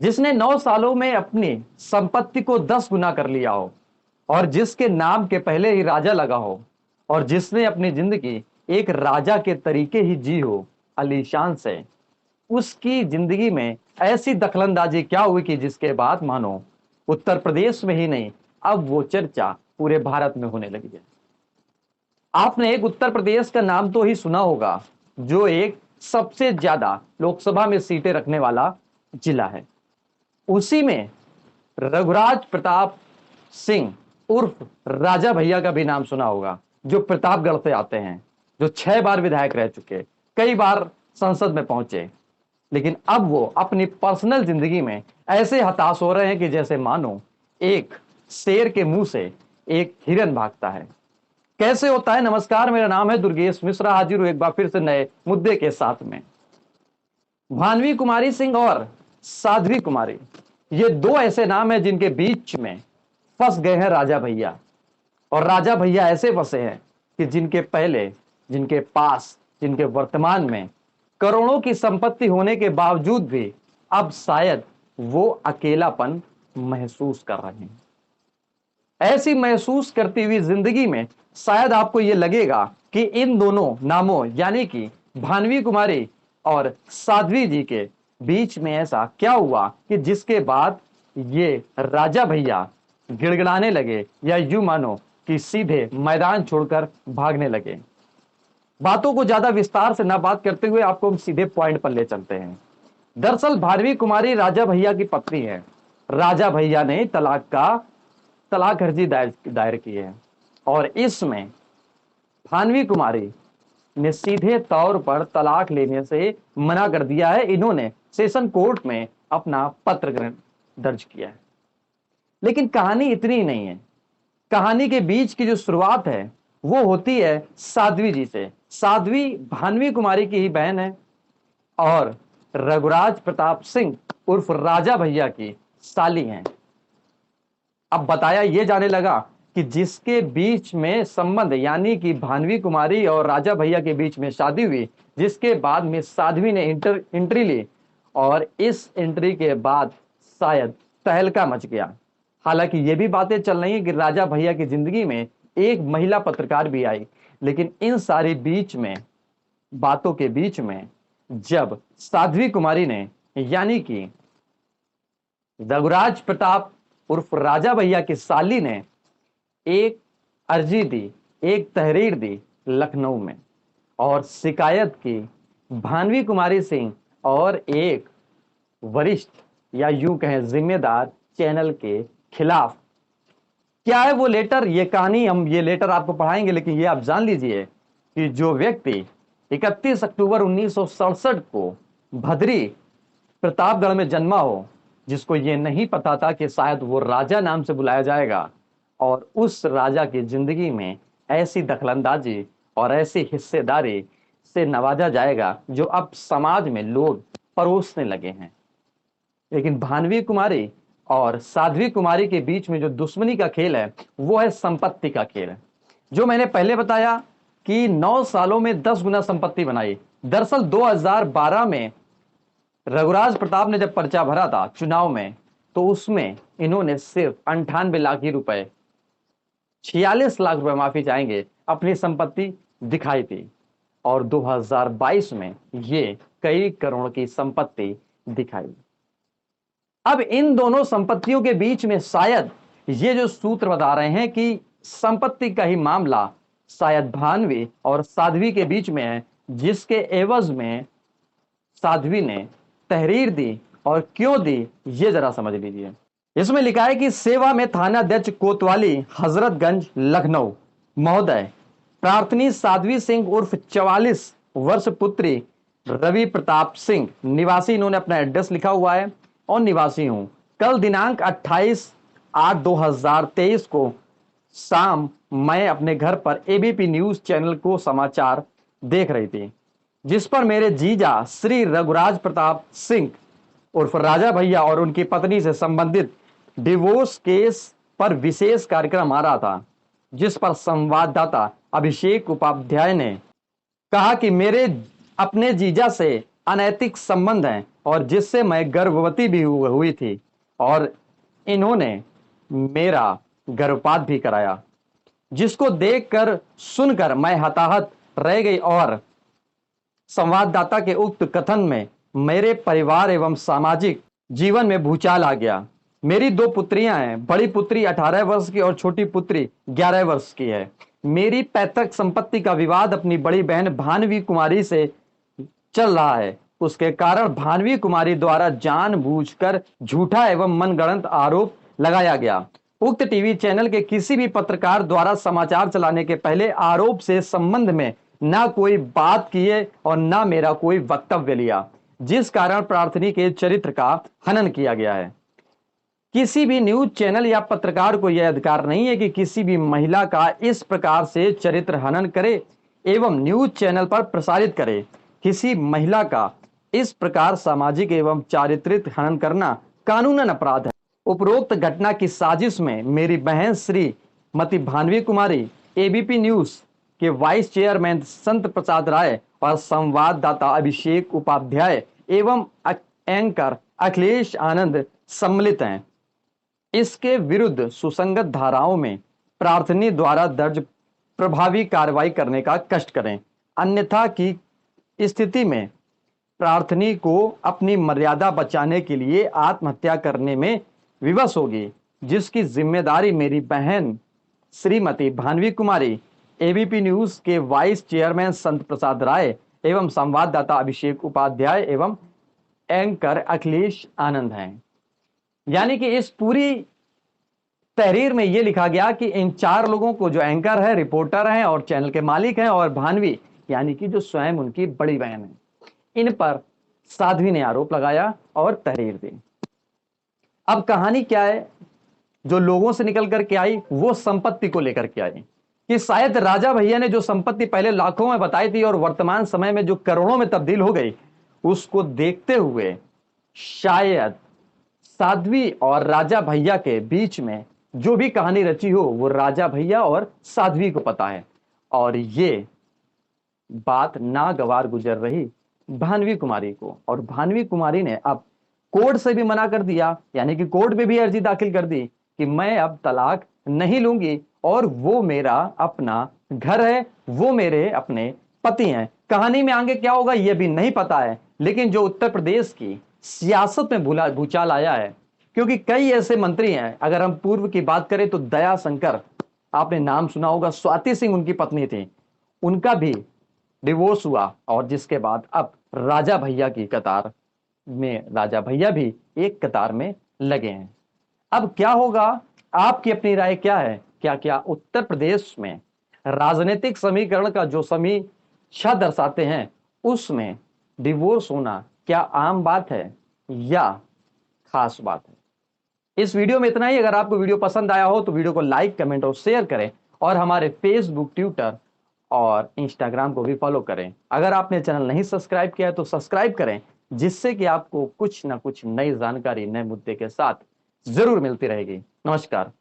जिसने 9 सालों में अपनी संपत्ति को 10 गुना कर लिया हो, और जिसके नाम के पहले ही राजा लगा हो, और जिसने अपनी जिंदगी एक राजा के तरीके ही जी हो, अलीशान से, उसकी जिंदगी में ऐसी दखलंदाजी क्या हुई कि जिसके बाद मानो उत्तर प्रदेश में ही नहीं, अब वो चर्चा पूरे भारत में होने लगी है। आपने एक उत्तर प्रदेश का नाम तो ही सुना होगा, जो एक सबसे ज्यादा लोकसभा में सीटें रखने वाला जिला है। उसी में रघुराज प्रताप सिंह उर्फ राजा भैया का भी नाम सुना होगा, जो प्रतापगढ़ से आते हैं, जो 6 बार विधायक रह चुके, कई बार संसद में पहुंचे। लेकिन अब वो अपनी पर्सनल जिंदगी में ऐसे हताश हो रहे हैं कि जैसे मानो एक शेर के मुंह से एक हिरन भागता है। कैसे होता है? नमस्कार, मेरा नाम है दुर्गेश मिश्रा, हाजिर हूं एक बार फिर से नए मुद्दे के साथ में। भानवी कुमारी सिंह और साध्वी कुमारी, ये दो ऐसे नाम हैं जिनके बीच में फंस गए हैं राजा भैया। और राजा भैया ऐसे फंसे हैं कि जिनके पहले, जिनके पास, जिनके वर्तमान में करोड़ों की संपत्ति होने के बावजूद भी अब शायद वो अकेलापन महसूस कर रहे हैं। ऐसी महसूस करती हुई जिंदगी में शायद आपको यह लगेगा कि इन दोनों नामों यानी कि भानवी कुमारी और साध्वी जी के बीच में ऐसा क्या हुआ कि जिसके बाद ये राजा भैया गिड़गिड़ाने लगे, या यूं मानो कि सीधे मैदान छोड़कर भागने लगे। बातों को ज्यादा विस्तार से ना बात करते हुए आपको हम सीधे पॉइंट पर ले चलते हैं। दरअसल भानवी कुमारी राजा भैया की पत्नी है। राजा भैया ने तलाक अर्जी दायर की है, और इसमें भानवी कुमारी ने सीधे तौर पर तलाक लेने से मना कर दिया है। इन्होंने सेशन कोर्ट में अपना पत्र दर्ज किया है। लेकिन कहानी इतनी ही नहीं है। कहानी के बीच की जो शुरुआत है वो होती है साध्वी जी से। साध्वी भानवी कुमारी की ही बहन है और रघुराज प्रताप सिंह उर्फ राजा भैया की साली हैं। अब बताया ये जाने लगा कि जिसके बीच में संबंध यानी कि भानवी कुमारी और राजा भैया के बीच में शादी हुई, जिसके बाद में साध्वी ने एंट्री ली, और इस एंट्री के बाद शायद तहलका मच गया। हालांकि ये भी बातें चल रही हैं कि राजा भैया की जिंदगी में एक महिला पत्रकार भी आई। लेकिन इन सारी बीच में बातों के बीच में जब साध्वी कुमारी ने यानी कि रघुराज प्रताप उर्फ राजा भैया की साली ने एक अर्जी दी, एक तहरीर दी लखनऊ में, और शिकायत की भानवी कुमारी सिंह और एक वरिष्ठ या यूं कहें जिम्मेदार चैनल के खिलाफ। क्या है वो लेटर? ये कहानी हम ये लेटर आपको पढ़ाएंगे, लेकिन ये आप जान लीजिए कि जो व्यक्ति 31 अक्टूबर 1967 को भदरी प्रतापगढ़ में जन्मा हो, जिसको ये नहीं पता था कि शायद वो राजा नाम से बुलाया जाएगा, और उस राजा की जिंदगी में ऐसी दखलंदाजी और ऐसी हिस्सेदारी से नवाजा जाएगा जो अब समाज में लोग परोसने लगे हैं। लेकिन भानवी कुमारी और साध्वी कुमारी के बीच में जो दुश्मनी का खेल है वो है संपत्ति का खेल है। जो मैंने पहले बताया कि 9 सालों में 10 गुना संपत्ति बनाई। दरअसल 2012 में रघुराज प्रताप ने जब पर्चा भरा था चुनाव में, तो उसमें इन्होंने सिर्फ 98 लाख ही रुपए, 46 लाख रुपए माफी चाहेंगे, अपनी संपत्ति दिखाई थी। और 2022 में ये कई करोड़ की संपत्ति दिखाई। अब इन दोनों संपत्तियों के बीच में शायद ये जो सूत्र बता रहे हैं कि संपत्ति का ही मामला शायद भानवी और साध्वी के बीच में है, जिसके एवज में साध्वी ने तहरीर दी। और क्यों दी ये जरा समझ लीजिए। इसमें लिखा है कि सेवा में थानाध्यक्ष कोतवाली हजरतगंज लखनऊ महोदय प्रार्थनी साध्वी सिंह उर्फ 44 वर्ष पुत्री रवि प्रताप सिंह निवासी, इन्होंने अपना एड्रेस लिखा हुआ है, और निवासी हूं। कल दिनांक 28/8/2023 को शाम मैं अपने घर पर एबीपी न्यूज चैनल को समाचार देख रही थी, जिस पर मेरे जीजा श्री रघुराज प्रताप सिंह उर्फ राजा भैया और उनकी पत्नी से संबंधित डिवोर्स केस पर विशेष कार्यक्रम आ रहा था, जिस पर संवाददाता अभिषेक उपाध्याय ने कहा कि मेरे अपने जीजा से अनैतिक संबंध हैं और जिससे मैं गर्भवती भी हुई थी और इन्होंने मेरा गर्भपात भी कराया, जिसको देखकर सुनकर मैं हताहत रह गई और संवाददाता के उक्त कथन में मेरे परिवार एवं सामाजिक जीवन में भूचाल आ गया। मेरी दो पुत्रियां हैं, बड़ी पुत्री 18 वर्ष की और छोटी पुत्री 11 वर्ष की है। मेरी पैतृक संपत्ति का विवाद अपनी बड़ी बहन भानवी कुमारी से चल रहा है। उसके कारण भानवी कुमारी द्वारा जानबूझकर झूठा एवं मनगढ़ंत आरोप लगाया गया। उक्त टीवी चैनल के किसी भी पत्रकार द्वारा समाचार चलाने के पहले आरोप से संबंध में ना कोई बात किए और ना मेरा कोई वक्तव्य लिया, जिस कारण प्रार्थनी के चरित्र का हनन किया गया है। किसी भी न्यूज चैनल या पत्रकार को यह अधिकार नहीं है कि किसी भी महिला का इस प्रकार से चरित्र हनन करे एवं न्यूज चैनल पर प्रसारित करे। किसी महिला का इस प्रकार सामाजिक एवं चारित्रिक हनन करना कानूनन अपराध है। उपरोक्त घटना की साजिश में मेरी बहन श्रीमती भानवी कुमारी, एबीपी न्यूज के वाइस चेयरमैन संत प्रसाद राय और संवाददाता अभिषेक उपाध्याय एवं एंकर अखिलेश आनंद सम्मिलित हैं। इसके विरुद्ध सुसंगत धाराओं में प्रार्थनी द्वारा दर्ज प्रभावी कार्रवाई करने का कष्ट करें, अन्यथा की स्थिति में प्रार्थनी को अपनी मर्यादा बचाने के लिए आत्महत्या करने में विवश होगी, जिसकी जिम्मेदारी मेरी बहन श्रीमती भानवी कुमारी, एबीपी न्यूज के वाइस चेयरमैन संत प्रसाद राय एवं संवाददाता अभिषेक उपाध्याय एवं एंकर अखिलेश आनंद हैं। यानी कि इस पूरी तहरीर में यह लिखा गया कि इन चार लोगों को, जो एंकर है, रिपोर्टर हैं और चैनल के मालिक हैं, और भानवी यानी कि जो स्वयं उनकी बड़ी बहन है, इन पर साध्वी ने आरोप लगाया और तहरीर दी। अब कहानी क्या है जो लोगों से निकल करके आई, वो संपत्ति को लेकर के आई कि शायद राजा भैया ने जो संपत्ति पहले लाखों में बताई थी और वर्तमान समय में जो करोड़ों में तब्दील हो गई, उसको देखते हुए शायद साध्वी और राजा भैया के बीच में जो भी कहानी रची हो वो राजा भैया और साध्वी को पता है। और ये बात नागवार गुजर रही भानवी कुमारी को, और भानवी कुमारी ने अब कोर्ट से भी मना कर दिया, यानी कि कोर्ट में भी अर्जी दाखिल कर दी कि मैं अब तलाक नहीं लूंगी और वो मेरा अपना घर है, वो मेरे अपने पति हैं। कहानी में आगे क्या होगा ये भी नहीं पता है, लेकिन जो उत्तर प्रदेश की सियासत में भूचाल आया है, क्योंकि कई ऐसे मंत्री हैं। अगर हम पूर्व की बात करें तो दया शंकर, आपने नाम सुना होगा, स्वाति सिंह उनकी पत्नी थी, उनका भी डिवोर्स हुआ और जिसके बाद अब राजा भैया की कतार में, राजा भैया भी एक कतार में लगे हैं। अब क्या होगा, आपकी अपनी राय क्या है? क्या उत्तर प्रदेश में राजनीतिक समीकरण का जो समीक्षा दर्शाते हैं उसमें डिवोर्स होना क्या आम बात है या खास बात है? इस वीडियो में इतना ही। अगर आपको वीडियो पसंद आया हो तो वीडियो को लाइक, कमेंट और शेयर करें और हमारे फेसबुक, ट्विटर और इंस्टाग्राम को भी फॉलो करें। अगर आपने चैनल नहीं सब्सक्राइब किया है तो सब्सक्राइब करें, जिससे कि आपको कुछ ना कुछ नई जानकारी, नए मुद्दे के साथ जरूर मिलती रहेगी। नमस्कार।